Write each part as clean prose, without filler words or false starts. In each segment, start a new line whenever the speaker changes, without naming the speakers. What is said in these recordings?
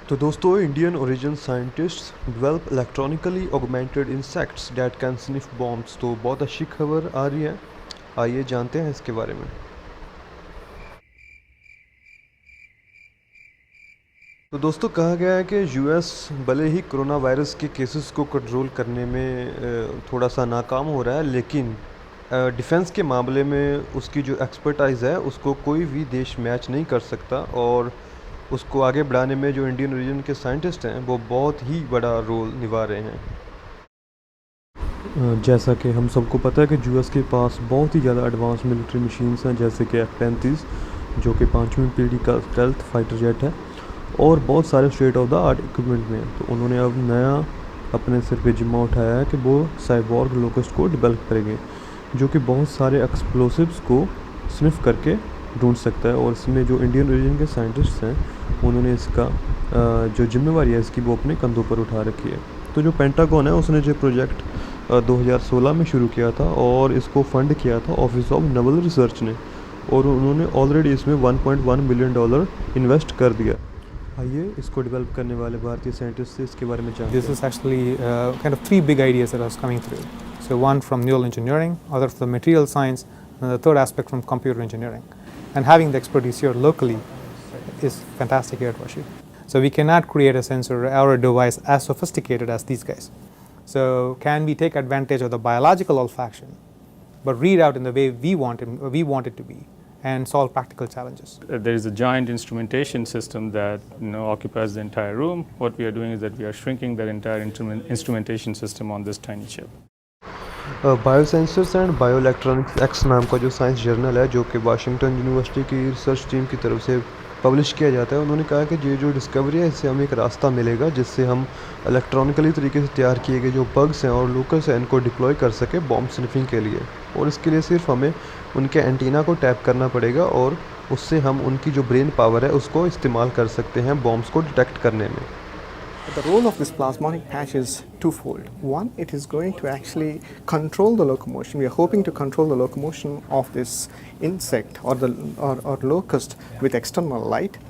तो दोस्तों Indian origin scientists develop electronically augmented insects that can sniff bombs. तो बहुत अच्छी खबर आ रही है, आइए जानते हैं इसके बारे में। तो दोस्तों कहा गया है कि यूएस भले ही कोरोना वायरस के केसेस को कंट्रोल करने में थोड़ा सा नाकाम हो रहा है, लेकिन डिफेंस के मामले में उसकी जो एक्सपर्टाइज़ है उसको कोई भी देश मैच नहीं कर सकता, और उसको आगे बढ़ाने में जो इंडियन ओरिजिन के साइंटिस्ट हैं वो बहुत ही बड़ा रोल निभा रहे हैं। जैसा कि हम सबको पता है कि यूएस के पास बहुत ही ज़्यादा एडवांस मिलिट्री मशीन्स हैं, जैसे कि F-35 जो कि 5वीं पीढ़ी का स्टेल्थ फाइटर जेट है, और बहुत सारे state of the art equipment में। तो उन्होंने अब नया अपने सिर पे जिम्मा उठाया है कि वो साइबॉर्ग लोकस्ट को डेवलप करेंगे, जो कि बहुत सारे एक्सप्लोसिव्स को स्निफ करके ढूंढ सकता है। और इसमें जो इंडियन ओरिजिन के साइंटिस्ट हैं उन्होंने इसका जो जिम्मेवारी है इसकी वो अपने कंधों पर उठा रखी है। तो जो पेंटागन है उसने जो प्रोजेक्ट 2016 में शुरू किया था और इसको फंड किया था ऑफिस ऑफ नेवल रिसर्च ने, और उन्होंने ऑलरेडी इसमें $1.1 बिलियन इन्वेस्ट कर दिया। आइए इसको डेवलप करने वाले भारतीय साइंटिस्ट से इसके बारे में जानते
This
हैं।
is actually kind of three big ideas that was coming through. So one from neural engineering, other from material science, and the third aspect from computer engineering. And having the expertise here locally is fantastic here at WashU. So we cannot create a sensor or a device as sophisticated as these guys. So can we take advantage of the biological olfaction, but read out in the way we want it to be, and solve practical challenges?
There is a giant instrumentation system that occupies the entire room. What we are doing is that we are shrinking that entire instrumentation system on this tiny chip.
Biosensors and bioelectronics x नाम का जो science journal है, जो कि Washington university की research team की तरफ से पब्लिश किया जाता है, उन्होंने कहा कि ये जो डिस्कवरी है इससे हमें एक रास्ता मिलेगा जिससे हम इलेक्ट्रॉनिकली तरीके से तैयार किए गए जो बग्स हैं और लोकस हैं इनको डिप्लॉय कर सके बॉम्ब स्निफिंग के लिए। और इसके लिए सिर्फ हमें उनके एंटीना को टैप करना पड़ेगा और उससे हम उनकी जो ब्रेन पावर है उसको इस्तेमाल कर सकते हैं बॉम्ब्स को डिटेक्ट करने में।
The role of this plasmonic patch is twofold. One, it is going to actually control the locomotion. We are hoping to control the locomotion of this insect or locust with external light.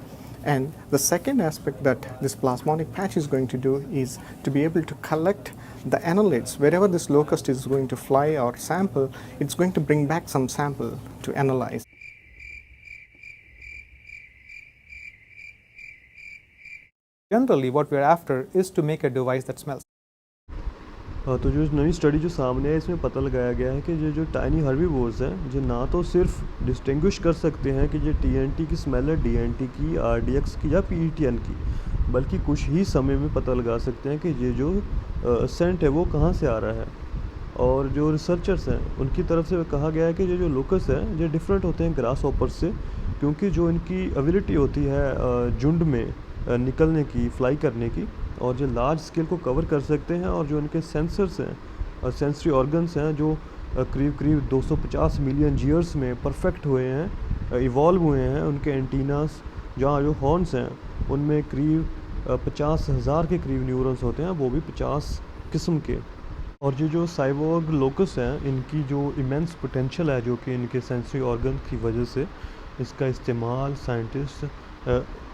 And the second aspect that this plasmonic patch is going to do is to be able to collect the annelids. Wherever this locust is going to fly or sample, it's going to bring back some sample to analyze.
Generally, what we are after is to make a device that smells.
तो जो नई study जो सामने है इसमें पता लगाया गया है कि ये जो टाइनी हर्बीवोर्स हैं जो ना तो सिर्फ डिस्टिंग्विश कर सकते हैं कि ये टीएनटी की स्मेल है डीएनटी की, आरडीएक्स की या पीईटीएन की, बल्कि कुछ ही समय में पता लगा सकते हैं कि ये जो सेंट है वो कहाँ से आ रहा है। और जो रिसर्चर्स हैं उनकी तरफ से कहा गया है कि ये जो लोकस है ये डिफरेंट होते हैं ग्रास हॉपर से, क्योंकि जो इनकी एबिलिटी होती है झुंड में निकलने की, फ्लाई करने की, और जो लार्ज स्केल को कवर कर सकते हैं, और जो उनके सेंसर्स हैं और सेंसरी ऑर्गन्स हैं जो करीब करीब 250 मिलियन ईयर्स में परफेक्ट हुए हैं, इवॉल्व हुए हैं। उनके एंटीनास जहाँ जो हॉर्न्स हैं उनमें करीब 50,000 के करीब न्यूरॉन्स होते हैं, वो भी 50 किस्म के। और जो साइबोर्ग लोकस हैं इनकी जो इमेंस पोटेंशियल है जो कि इनके सेंसरी ऑर्गन की वजह से इसका इस्तेमाल साइंटिस्ट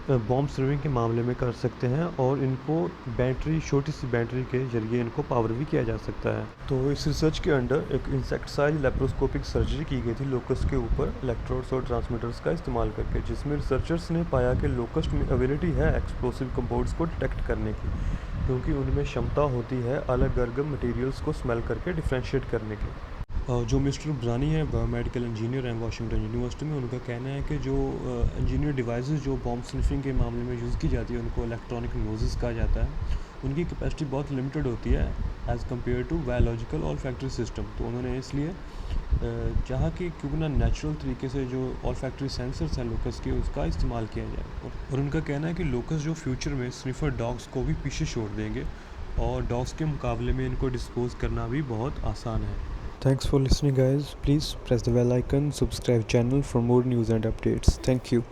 बॉम्ब स्निफिंग के मामले में कर सकते हैं, और इनको बैटरी, छोटी सी बैटरी के जरिए इनको पावर भी किया जा सकता है। तो इस रिसर्च के अंडर एक इंसेक्टिसाइड लेप्रोस्कोपिक सर्जरी की गई थी लोकस्ट के ऊपर इलेक्ट्रोड्स और ट्रांसमीटर्स का इस्तेमाल करके, जिसमें रिसर्चर्स ने पाया कि लोकस्ट में एबिलिटी है एक्सप्लोसिव कंपाउंड्स को डिटेक्ट करने की, क्योंकि उनमें क्षमता होती है अलग अलग मटेरियल्स को स्मेल करके डिफ्रेंशिएट करने की। जो मिस्टर ब्रानी है बायोमेडिकल इंजीनियर हैं वाशिंगटन यूनिवर्सिटी में, उनका कहना है कि जो इंजीनियर डिवाइसेस जो बॉम्ब स्निफिंग के मामले में यूज़ की जाती है उनको इलेक्ट्रॉनिक नोजेस कहा जाता है, उनकी कैपेसिटी बहुत लिमिटेड होती है एज़ कम्पेयर टू बायोलॉजिकल और फैक्ट्री सिस्टम। तो उन्होंने इसलिए चाहा कि क्योंकि ना नेचुरल तरीके से जो ऑल फैक्ट्री सेंसर्स हैं लोकस के उसका इस्तेमाल किया जाए। और उनका कहना है कि लोकस जो फ्यूचर में स्निफर डॉग्स को भी पीछे छोड़ देंगे, और डॉग्स के मुकाबले में इनको डिस्पोज करना भी बहुत आसान है। Thanks for listening guys. Please press the bell icon, subscribe channel for more news and updates. Thank you.